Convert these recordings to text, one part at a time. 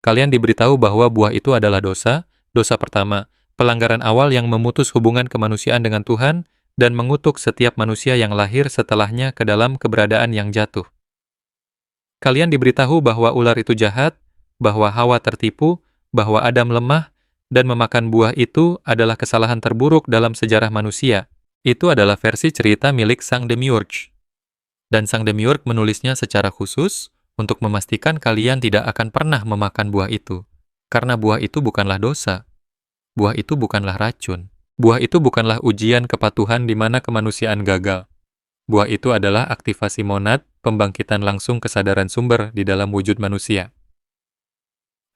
Kalian diberitahu bahwa buah itu adalah dosa, dosa pertama, pelanggaran awal yang memutus hubungan kemanusiaan dengan Tuhan, dan mengutuk setiap manusia yang lahir setelahnya ke dalam keberadaan yang jatuh. Kalian diberitahu bahwa ular itu jahat, bahwa Hawa tertipu, bahwa Adam lemah, dan memakan buah itu adalah kesalahan terburuk dalam sejarah manusia. Itu adalah versi cerita milik Sang Demiurge. Dan Sang Demiurge menulisnya secara khusus untuk memastikan kalian tidak akan pernah memakan buah itu. Karena buah itu bukanlah dosa. Buah itu bukanlah racun. Buah itu bukanlah ujian kepatuhan di mana kemanusiaan gagal. Buah itu adalah aktivasi monad, pembangkitan langsung kesadaran sumber di dalam wujud manusia.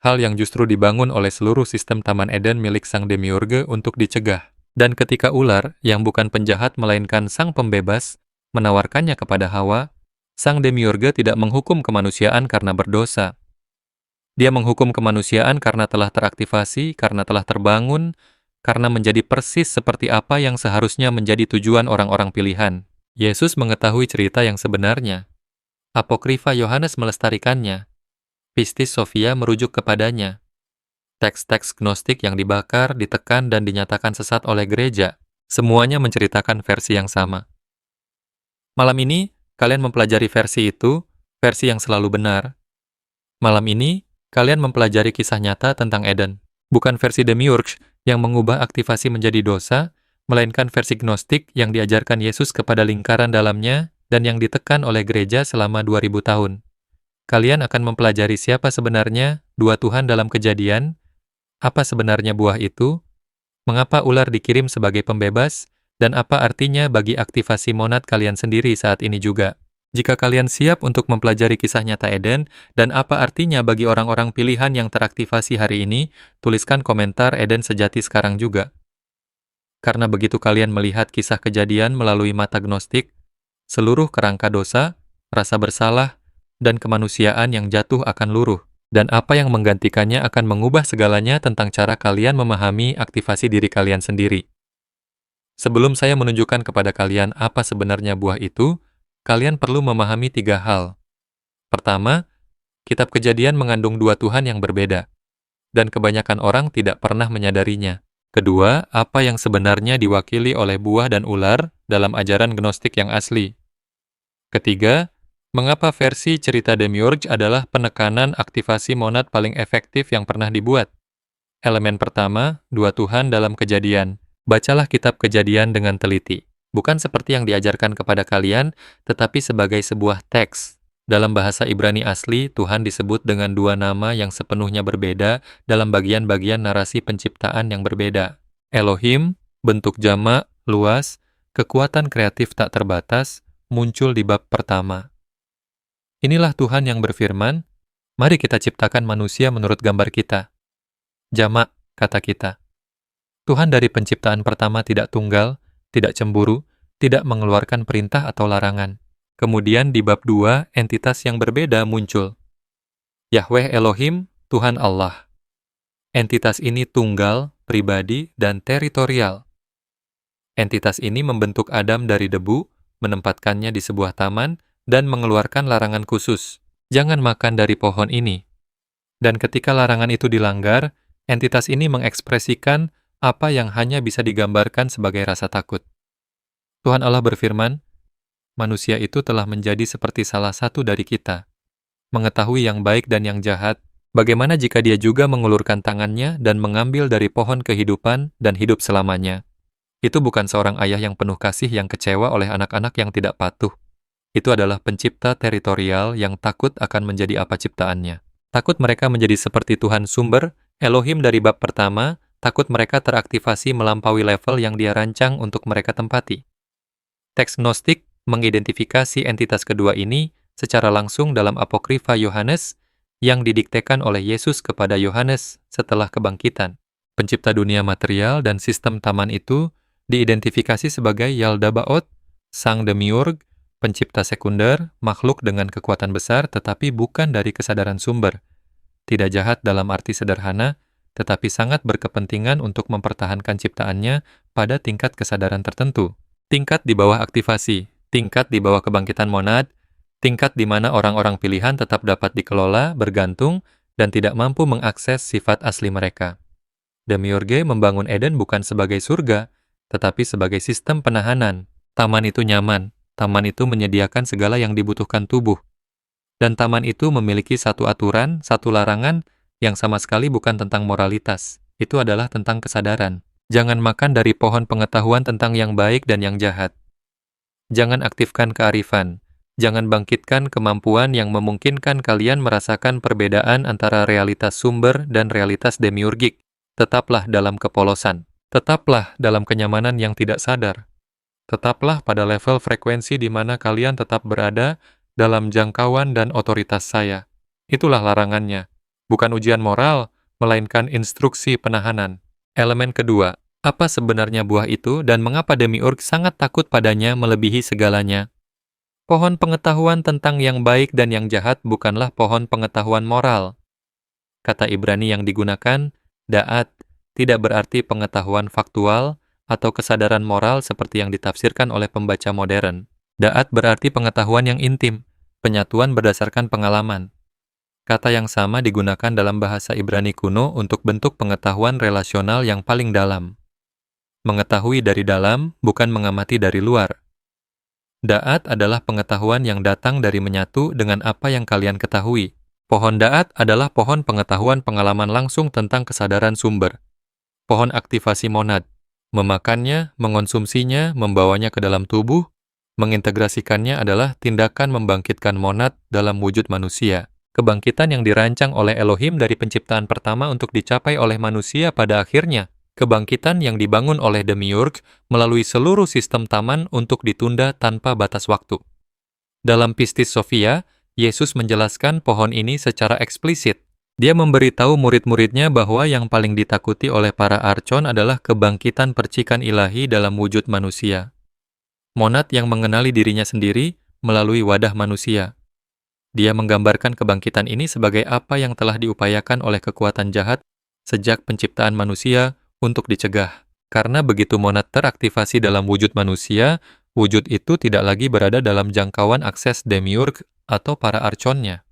Hal yang justru dibangun oleh seluruh sistem Taman Eden milik Sang Demiurge untuk dicegah. Dan ketika ular, yang bukan penjahat melainkan sang pembebas, menawarkannya kepada Hawa, Sang Demiurge tidak menghukum kemanusiaan karena berdosa. Dia menghukum kemanusiaan karena telah teraktivasi, karena telah terbangun, karena menjadi persis seperti apa yang seharusnya menjadi tujuan orang-orang pilihan. Yesus mengetahui cerita yang sebenarnya. Apokrifa Yohanes melestarikannya. Pistis Sophia merujuk kepadanya. Teks-teks gnostik yang dibakar, ditekan, dan dinyatakan sesat oleh gereja, semuanya menceritakan versi yang sama. Malam ini, kalian mempelajari versi itu, versi yang selalu benar. Malam ini, kalian mempelajari kisah nyata tentang Eden, bukan versi Demiurge yang mengubah aktivasi menjadi dosa, melainkan versi gnostik yang diajarkan Yesus kepada lingkaran dalamnya dan yang ditekan oleh gereja selama 2000 tahun. Kalian akan mempelajari siapa sebenarnya dua Tuhan dalam Kejadian, apa sebenarnya buah itu, mengapa ular dikirim sebagai pembebas, dan apa artinya bagi aktivasi monad kalian sendiri saat ini juga. Jika kalian siap untuk mempelajari kisah nyata Eden, dan apa artinya bagi orang-orang pilihan yang teraktivasi hari ini, tuliskan komentar Eden sejati sekarang juga. Karena begitu kalian melihat kisah Kejadian melalui mata gnostik, seluruh kerangka dosa, rasa bersalah, dan kemanusiaan yang jatuh akan luruh, dan apa yang menggantikannya akan mengubah segalanya tentang cara kalian memahami aktivasi diri kalian sendiri. Sebelum saya menunjukkan kepada kalian apa sebenarnya buah itu, kalian perlu memahami 3 hal. Pertama, kitab Kejadian mengandung 2 Tuhan yang berbeda, dan kebanyakan orang tidak pernah menyadarinya. Kedua, apa yang sebenarnya diwakili oleh buah dan ular dalam ajaran gnostik yang asli. Ketiga, mengapa versi cerita Demiurge adalah penekanan aktivasi monad paling efektif yang pernah dibuat. Elemen pertama, 2 Tuhan dalam Kejadian. Bacalah kitab Kejadian dengan teliti. Bukan seperti yang diajarkan kepada kalian, tetapi sebagai sebuah teks. Dalam bahasa Ibrani asli, Tuhan disebut dengan 2 nama yang sepenuhnya berbeda dalam bagian-bagian narasi penciptaan yang berbeda. Elohim, bentuk jamak, luas, kekuatan kreatif tak terbatas, muncul di bab pertama. Inilah Tuhan yang berfirman, mari kita ciptakan manusia menurut gambar kita. Jamak, kata kita. Tuhan dari penciptaan pertama tidak tunggal, tidak cemburu, tidak mengeluarkan perintah atau larangan. Kemudian di bab 2, entitas yang berbeda muncul. Yahweh Elohim, Tuhan Allah. Entitas ini tunggal, pribadi, dan teritorial. Entitas ini membentuk Adam dari debu, menempatkannya di sebuah taman, dan mengeluarkan larangan khusus. Jangan makan dari pohon ini. Dan ketika larangan itu dilanggar, entitas ini mengekspresikan apa yang hanya bisa digambarkan sebagai rasa takut. Tuhan Allah berfirman, manusia itu telah menjadi seperti salah satu dari kita, mengetahui yang baik dan yang jahat. Bagaimana jika dia juga mengulurkan tangannya dan mengambil dari pohon kehidupan dan hidup selamanya? Itu bukan seorang ayah yang penuh kasih yang kecewa oleh anak-anak yang tidak patuh. Itu adalah pencipta teritorial yang takut akan menjadi apa ciptaannya. Takut mereka menjadi seperti Tuhan sumber, Elohim dari bab pertama, takut mereka teraktivasi melampaui level yang dia rancang untuk mereka tempati. Teks gnostik mengidentifikasi entitas kedua ini secara langsung dalam Apokrifa Yohanes yang didiktekan oleh Yesus kepada Yohanes setelah kebangkitan. Pencipta dunia material dan sistem taman itu diidentifikasi sebagai Yaldabaoth, Sang Demiurge, pencipta sekunder, makhluk dengan kekuatan besar tetapi bukan dari kesadaran sumber. Tidak jahat dalam arti sederhana, tetapi sangat berkepentingan untuk mempertahankan ciptaannya pada tingkat kesadaran tertentu. Tingkat di bawah aktivasi, tingkat di bawah kebangkitan monad, tingkat di mana orang-orang pilihan tetap dapat dikelola, bergantung, dan tidak mampu mengakses sifat asli mereka. Demiurge membangun Eden bukan sebagai surga, tetapi sebagai sistem penahanan. Taman itu nyaman, taman itu menyediakan segala yang dibutuhkan tubuh, dan taman itu memiliki satu aturan, satu larangan, yang sama sekali bukan tentang moralitas. Itu adalah tentang kesadaran. Jangan makan dari pohon pengetahuan tentang yang baik dan yang jahat. Jangan aktifkan kearifan. Jangan bangkitkan kemampuan yang memungkinkan kalian merasakan perbedaan antara realitas sumber dan realitas demiurgik. Tetaplah dalam kepolosan. Tetaplah dalam kenyamanan yang tidak sadar. Tetaplah pada level frekuensi di mana kalian tetap berada dalam jangkauan dan otoritas saya. Itulah larangannya. Bukan ujian moral, melainkan instruksi penahanan. Elemen kedua, apa sebenarnya buah itu dan mengapa Demiurg sangat takut padanya melebihi segalanya? Pohon pengetahuan tentang yang baik dan yang jahat bukanlah pohon pengetahuan moral. Kata Ibrani yang digunakan, da'at, tidak berarti pengetahuan faktual atau kesadaran moral seperti yang ditafsirkan oleh pembaca modern. Da'at berarti pengetahuan yang intim, penyatuan berdasarkan pengalaman. Kata yang sama digunakan dalam bahasa Ibrani kuno untuk bentuk pengetahuan relasional yang paling dalam. Mengetahui dari dalam, bukan mengamati dari luar. Da'at adalah pengetahuan yang datang dari menyatu dengan apa yang kalian ketahui. Pohon da'at adalah pohon pengetahuan pengalaman langsung tentang kesadaran sumber. Pohon aktivasi monad. Memakannya, mengonsumsinya, membawanya ke dalam tubuh, mengintegrasikannya adalah tindakan membangkitkan monad dalam wujud manusia. Kebangkitan yang dirancang oleh Elohim dari penciptaan pertama untuk dicapai oleh manusia pada akhirnya. Kebangkitan yang dibangun oleh Demiurg melalui seluruh sistem taman untuk ditunda tanpa batas waktu. Dalam Pistis Sophia, Yesus menjelaskan pohon ini secara eksplisit. Dia memberitahu murid-muridnya bahwa yang paling ditakuti oleh para archon adalah kebangkitan percikan ilahi dalam wujud manusia. Monad yang mengenali dirinya sendiri melalui wadah manusia. Dia menggambarkan kebangkitan ini sebagai apa yang telah diupayakan oleh kekuatan jahat sejak penciptaan manusia untuk dicegah. Karena begitu monad teraktivasi dalam wujud manusia, wujud itu tidak lagi berada dalam jangkauan akses Demiurg atau para archonnya.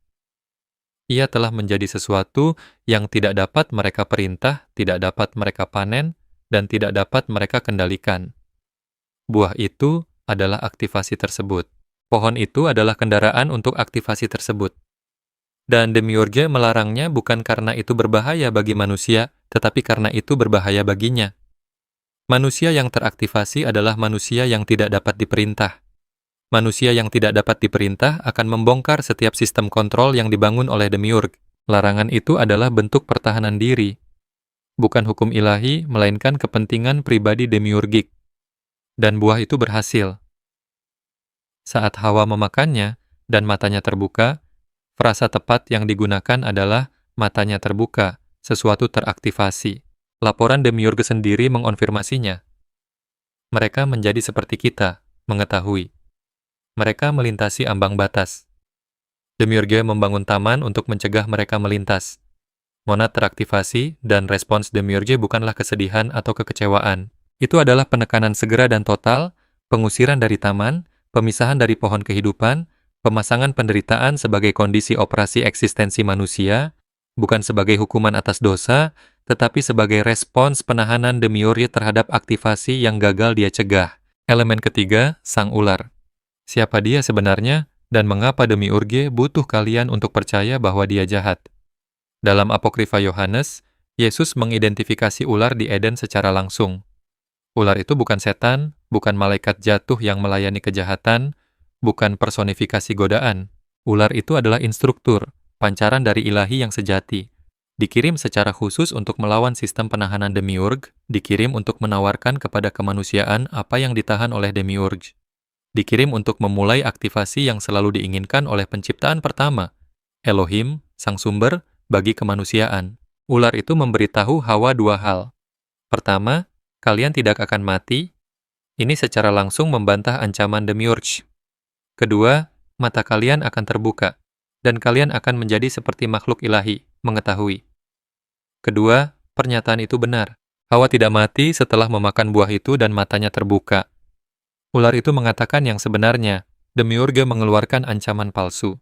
Ia telah menjadi sesuatu yang tidak dapat mereka perintah, tidak dapat mereka panen, dan tidak dapat mereka kendalikan. Buah itu adalah aktivasi tersebut. Pohon itu adalah kendaraan untuk aktivasi tersebut. Dan Demiurge melarangnya bukan karena itu berbahaya bagi manusia, tetapi karena itu berbahaya baginya. Manusia yang teraktivasi adalah manusia yang tidak dapat diperintah. Manusia yang tidak dapat diperintah akan membongkar setiap sistem kontrol yang dibangun oleh Demiurg. Larangan itu adalah bentuk pertahanan diri. Bukan hukum ilahi, melainkan kepentingan pribadi demiurgik. Dan buah itu berhasil. Saat Hawa memakannya dan matanya terbuka, frasa tepat yang digunakan adalah matanya terbuka, sesuatu teraktivasi. Laporan Demiurg sendiri mengonfirmasinya. Mereka menjadi seperti kita, mengetahui. Mereka melintasi ambang batas. Demiurge membangun taman untuk mencegah mereka melintas. Monad teraktivasi dan respons Demiurge bukanlah kesedihan atau kekecewaan. Itu adalah penekanan segera dan total, pengusiran dari taman, pemisahan dari pohon kehidupan, pemasangan penderitaan sebagai kondisi operasi eksistensi manusia, bukan sebagai hukuman atas dosa, tetapi sebagai respons penahanan Demiurge terhadap aktivasi yang gagal dia cegah. Elemen ketiga, sang ular. Siapa dia sebenarnya, dan mengapa Demiurge butuh kalian untuk percaya bahwa dia jahat? Dalam Apokrifa Yohanes, Yesus mengidentifikasi ular di Eden secara langsung. Ular itu bukan setan, bukan malaikat jatuh yang melayani kejahatan, bukan personifikasi godaan. Ular itu adalah instruktur, pancaran dari ilahi yang sejati. Dikirim secara khusus untuk melawan sistem penahanan Demiurg, dikirim untuk menawarkan kepada kemanusiaan apa yang ditahan oleh Demiurg. Dikirim untuk memulai aktivasi yang selalu diinginkan oleh penciptaan pertama, Elohim, sang sumber, bagi kemanusiaan. Ular itu memberitahu Hawa dua hal. Pertama, kalian tidak akan mati. Ini secara langsung membantah ancaman Demiurge. Kedua, mata kalian akan terbuka, dan kalian akan menjadi seperti makhluk ilahi, mengetahui. Kedua, pernyataan itu benar. Hawa tidak mati setelah memakan buah itu dan matanya terbuka. Ular itu mengatakan yang sebenarnya, Demiurge mengeluarkan ancaman palsu.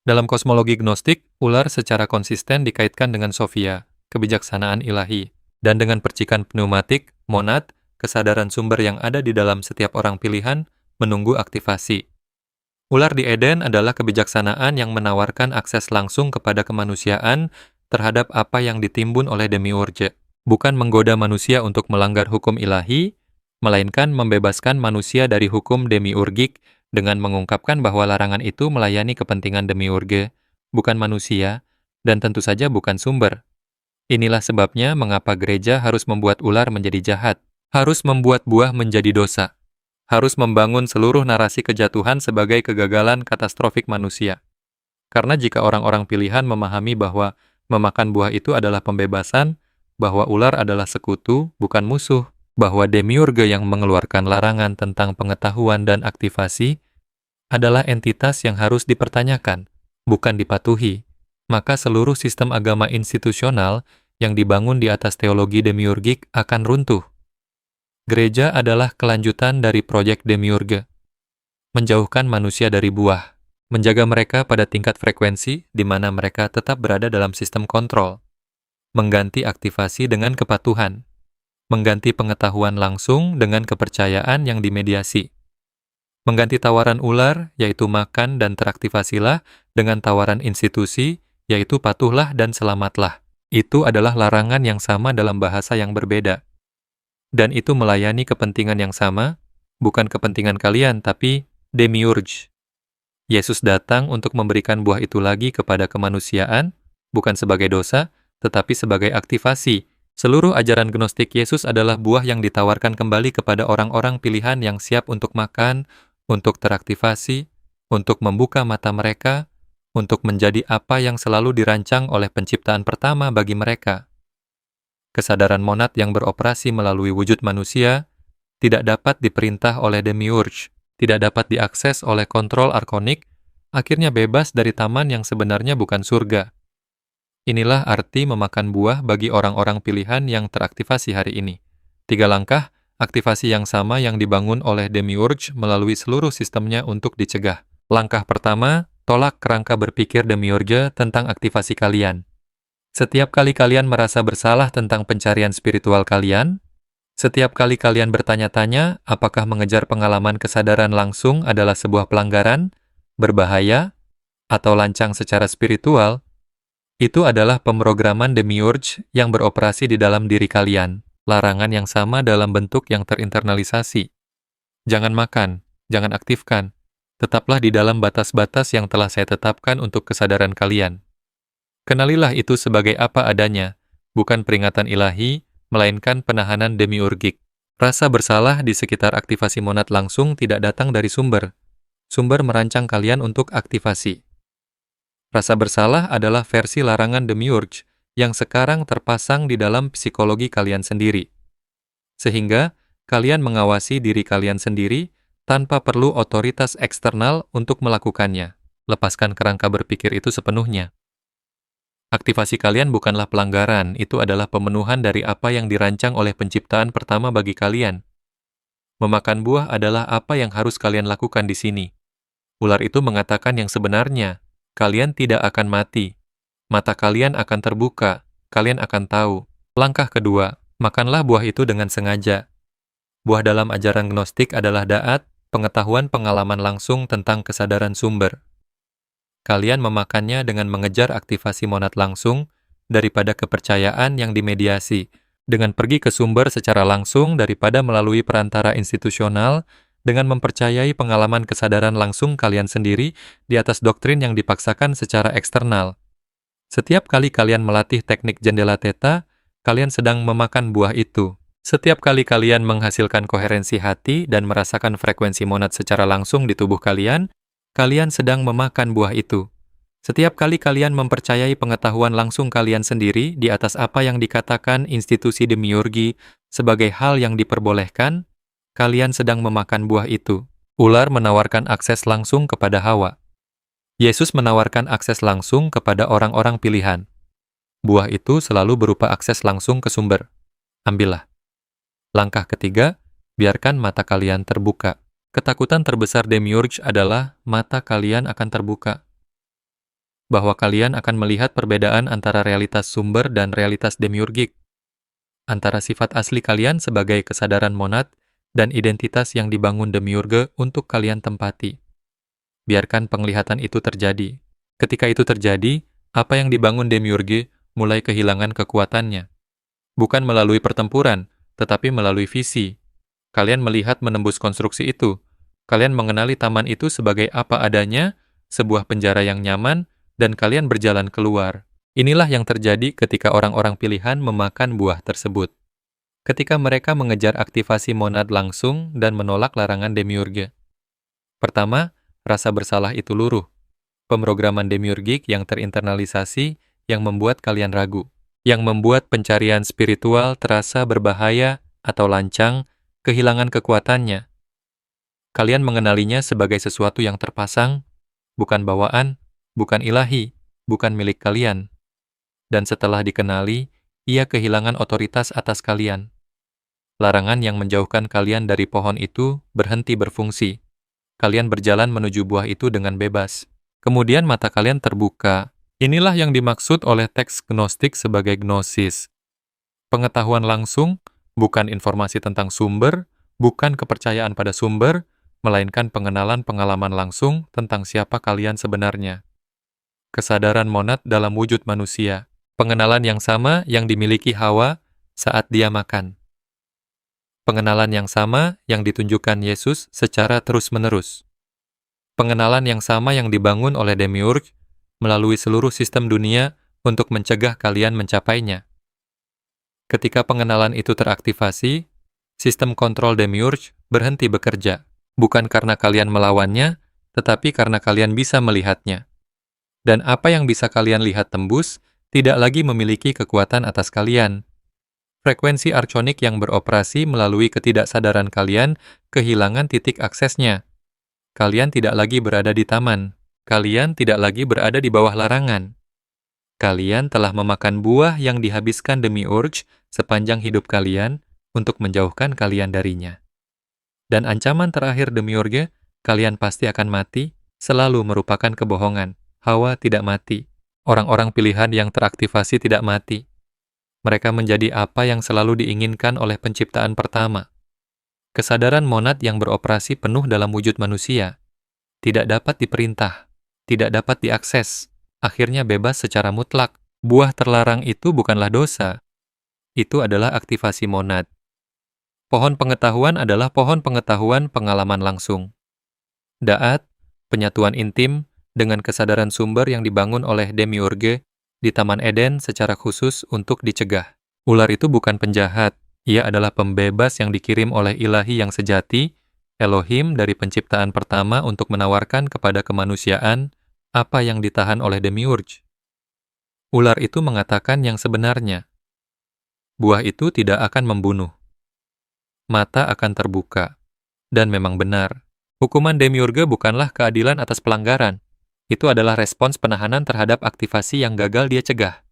Dalam kosmologi Gnostik, ular secara konsisten dikaitkan dengan Sophia, kebijaksanaan ilahi, dan dengan percikan pneumatik, monad, kesadaran sumber yang ada di dalam setiap orang pilihan, menunggu aktivasi. Ular di Eden adalah kebijaksanaan yang menawarkan akses langsung kepada kemanusiaan terhadap apa yang ditimbun oleh demiurge, bukan menggoda manusia untuk melanggar hukum ilahi, melainkan membebaskan manusia dari hukum demiurgik dengan mengungkapkan bahwa larangan itu melayani kepentingan demiurge, bukan manusia, dan tentu saja bukan sumber. Inilah sebabnya mengapa gereja harus membuat ular menjadi jahat, harus membuat buah menjadi dosa, harus membangun seluruh narasi kejatuhan sebagai kegagalan katastrofik manusia. Karena jika orang-orang pilihan memahami bahwa memakan buah itu adalah pembebasan, bahwa ular adalah sekutu, bukan musuh, bahwa demiurge yang mengeluarkan larangan tentang pengetahuan dan aktivasi adalah entitas yang harus dipertanyakan, bukan dipatuhi, maka seluruh sistem agama institusional yang dibangun di atas teologi demiurgik akan runtuh. Gereja adalah kelanjutan dari proyek demiurge, menjauhkan manusia dari buah, menjaga mereka pada tingkat frekuensi di mana mereka tetap berada dalam sistem kontrol, mengganti aktivasi dengan kepatuhan, mengganti pengetahuan langsung dengan kepercayaan yang dimediasi, mengganti tawaran ular, yaitu makan dan teraktivasilah, dengan tawaran institusi, yaitu patuhlah dan selamatlah. Itu adalah larangan yang sama dalam bahasa yang berbeda. Dan itu melayani kepentingan yang sama, bukan kepentingan kalian, tapi demiurge. Yesus datang untuk memberikan buah itu lagi kepada kemanusiaan, bukan sebagai dosa, tetapi sebagai aktivasi. Seluruh ajaran Gnostik Yesus adalah buah yang ditawarkan kembali kepada orang-orang pilihan yang siap untuk makan, untuk teraktivasi, untuk membuka mata mereka, untuk menjadi apa yang selalu dirancang oleh penciptaan pertama bagi mereka. Kesadaran monad yang beroperasi melalui wujud manusia tidak dapat diperintah oleh demiurge, tidak dapat diakses oleh kontrol arkonik, akhirnya bebas dari taman yang sebenarnya bukan surga. Inilah arti memakan buah bagi orang-orang pilihan yang teraktivasi hari ini. 3 langkah, aktivasi yang sama yang dibangun oleh demiurge melalui seluruh sistemnya untuk dicegah. Langkah pertama, tolak kerangka berpikir demiurge tentang aktivasi kalian. Setiap kali kalian merasa bersalah tentang pencarian spiritual kalian, setiap kali kalian bertanya-tanya apakah mengejar pengalaman kesadaran langsung adalah sebuah pelanggaran, berbahaya, atau lancang secara spiritual, itu adalah pemrograman demiurge yang beroperasi di dalam diri kalian, larangan yang sama dalam bentuk yang terinternalisasi. Jangan makan, jangan aktifkan, tetaplah di dalam batas-batas yang telah saya tetapkan untuk kesadaran kalian. Kenalilah itu sebagai apa adanya, bukan peringatan ilahi, melainkan penahanan demiurgik. Rasa bersalah di sekitar aktivasi monad langsung tidak datang dari sumber. Sumber merancang kalian untuk aktivasi. Rasa bersalah adalah versi larangan demiurge yang sekarang terpasang di dalam psikologi kalian sendiri. Sehingga, kalian mengawasi diri kalian sendiri tanpa perlu otoritas eksternal untuk melakukannya. Lepaskan kerangka berpikir itu sepenuhnya. Aktivasi kalian bukanlah pelanggaran, itu adalah pemenuhan dari apa yang dirancang oleh penciptaan pertama bagi kalian. Memakan buah adalah apa yang harus kalian lakukan di sini. Ular itu mengatakan yang sebenarnya, kalian tidak akan mati. Mata kalian akan terbuka, kalian akan tahu. Langkah kedua, makanlah buah itu dengan sengaja. Buah dalam ajaran Gnostik adalah da'at, pengetahuan pengalaman langsung tentang kesadaran sumber. Kalian memakannya dengan mengejar aktivasi monad langsung daripada kepercayaan yang dimediasi, dengan pergi ke sumber secara langsung daripada melalui perantara institusional, dengan mempercayai pengalaman kesadaran langsung kalian sendiri di atas doktrin yang dipaksakan secara eksternal. Setiap kali kalian melatih teknik jendela theta, kalian sedang memakan buah itu. Setiap kali kalian menghasilkan koherensi hati dan merasakan frekuensi monad secara langsung di tubuh kalian, kalian sedang memakan buah itu. Setiap kali kalian mempercayai pengetahuan langsung kalian sendiri di atas apa yang dikatakan institusi demiurgi sebagai hal yang diperbolehkan, kalian sedang memakan buah itu. Ular menawarkan akses langsung kepada Hawa. Yesus menawarkan akses langsung kepada orang-orang pilihan. Buah itu selalu berupa akses langsung ke sumber. Ambillah. Langkah ketiga, biarkan mata kalian terbuka. Ketakutan terbesar demiurge adalah mata kalian akan terbuka. bahwa kalian akan melihat perbedaan antara realitas sumber dan realitas demiurgik, antara sifat asli kalian sebagai kesadaran monad dan identitas yang dibangun demiurge untuk kalian tempati. Biarkan penglihatan itu terjadi. Ketika itu terjadi, apa yang dibangun demiurge mulai kehilangan kekuatannya. Bukan melalui pertempuran, tetapi melalui visi. Kalian melihat menembus konstruksi itu. Kalian mengenali taman itu sebagai apa adanya, sebuah penjara yang nyaman, dan kalian berjalan keluar. Inilah yang terjadi ketika orang-orang pilihan memakan buah tersebut. Ketika mereka mengejar aktivasi monad langsung dan menolak larangan demiurge. Pertama, rasa bersalah itu luruh. Pemrograman demiurgik yang terinternalisasi yang membuat kalian ragu. Yang membuat pencarian spiritual terasa berbahaya atau lancang, kehilangan kekuatannya. Kalian mengenalinya sebagai sesuatu yang terpasang, bukan bawaan, bukan ilahi, bukan milik kalian. Dan setelah dikenali, ia kehilangan otoritas atas kalian. Larangan yang menjauhkan kalian dari pohon itu berhenti berfungsi. Kalian berjalan menuju buah itu dengan bebas. Kemudian mata kalian terbuka. Inilah yang dimaksud oleh teks gnostik sebagai gnosis. Pengetahuan langsung, bukan informasi tentang sumber, bukan kepercayaan pada sumber, melainkan pengenalan pengalaman langsung tentang siapa kalian sebenarnya. Kesadaran monad dalam wujud manusia. Pengenalan yang sama yang dimiliki Hawa saat dia makan. Pengenalan yang sama yang ditunjukkan Yesus secara terus-menerus. Pengenalan yang sama yang dibangun oleh demiurge melalui seluruh sistem dunia untuk mencegah kalian mencapainya. Ketika pengenalan itu teraktivasi, sistem kontrol demiurge berhenti bekerja, bukan karena kalian melawannya, tetapi karena kalian bisa melihatnya. Dan apa yang bisa kalian lihat tembus, tidak lagi memiliki kekuatan atas kalian. Frekuensi archonik yang beroperasi melalui ketidaksadaran kalian kehilangan titik aksesnya. Kalian tidak lagi berada di taman. Kalian tidak lagi berada di bawah larangan. Kalian telah memakan buah yang dihabiskan demiurge sepanjang hidup kalian untuk menjauhkan kalian darinya. Dan ancaman terakhir demiurge, kalian pasti akan mati, selalu merupakan kebohongan. Hawa tidak mati. Orang-orang pilihan yang teraktivasi tidak mati. Mereka menjadi apa yang selalu diinginkan oleh penciptaan pertama. Kesadaran monad yang beroperasi penuh dalam wujud manusia. Tidak dapat diperintah. Tidak dapat diakses, akhirnya bebas secara mutlak. Buah terlarang itu bukanlah dosa. Itu adalah aktivasi monad. Pohon pengetahuan adalah pohon pengetahuan pengalaman langsung. Da'at, penyatuan intim, dengan kesadaran sumber yang dibangun oleh demiurge di Taman Eden secara khusus untuk dicegah. Ular itu bukan penjahat, ia adalah pembebas yang dikirim oleh ilahi yang sejati, Elohim dari penciptaan pertama untuk menawarkan kepada kemanusiaan apa yang ditahan oleh demiurge. Ular itu mengatakan yang sebenarnya. Buah itu tidak akan membunuh. Mata akan terbuka. Dan memang benar. Hukuman demiurge bukanlah keadilan atas pelanggaran. Itu adalah respons penahanan terhadap aktivasi yang gagal dia cegah.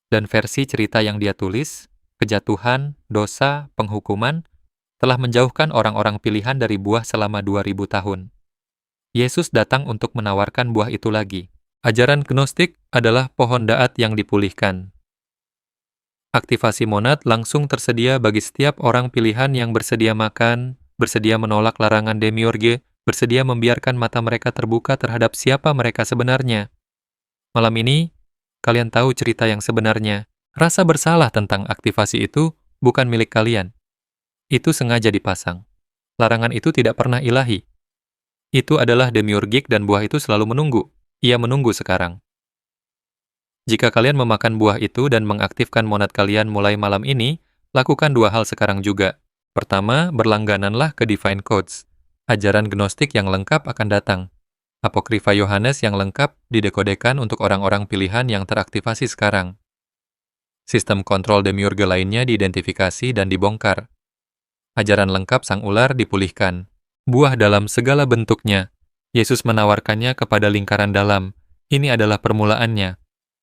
Dan versi cerita yang dia tulis, kejatuhan, dosa, penghukuman, telah menjauhkan orang-orang pilihan dari buah selama 2000 tahun. Yesus datang untuk menawarkan buah itu lagi. Ajaran gnostik adalah pohon da'at yang dipulihkan. Aktivasi monad langsung tersedia bagi setiap orang pilihan yang bersedia makan, bersedia menolak larangan demiurge, bersedia membiarkan mata mereka terbuka terhadap siapa mereka sebenarnya. Malam ini, kalian tahu cerita yang sebenarnya. Rasa bersalah tentang aktivasi itu bukan milik kalian. Itu sengaja dipasang. Larangan itu tidak pernah ilahi. Itu adalah demiurgik dan buah itu selalu menunggu. Ia menunggu sekarang. Jika kalian memakan buah itu dan mengaktifkan monad kalian mulai malam ini, lakukan dua hal sekarang juga. Pertama, berlanggananlah ke Divine Codes. Ajaran gnostik yang lengkap akan datang. Apokrifa Yohanes yang lengkap didekodekan untuk orang-orang pilihan yang teraktivasi sekarang. Sistem kontrol demiurge lainnya diidentifikasi dan dibongkar. Ajaran lengkap sang ular dipulihkan. Buah dalam segala bentuknya. Yesus menawarkannya kepada lingkaran dalam. Ini adalah permulaannya.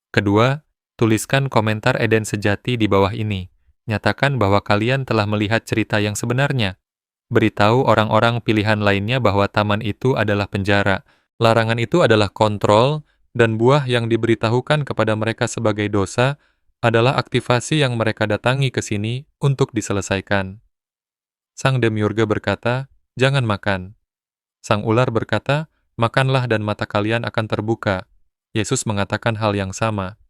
Kedua, tuliskan komentar Eden sejati di bawah ini. Nyatakan bahwa kalian telah melihat cerita yang sebenarnya. Beritahu orang-orang pilihan lainnya bahwa taman itu adalah penjara. Larangan itu adalah kontrol, Dan buah yang diberitahukan kepada mereka sebagai dosa adalah aktivasi yang mereka datangi ke sini untuk diselesaikan. Sang demiurga berkata, "Jangan makan." Sang ular berkata, "Makanlah dan mata kalian akan terbuka." Yesus mengatakan hal yang sama.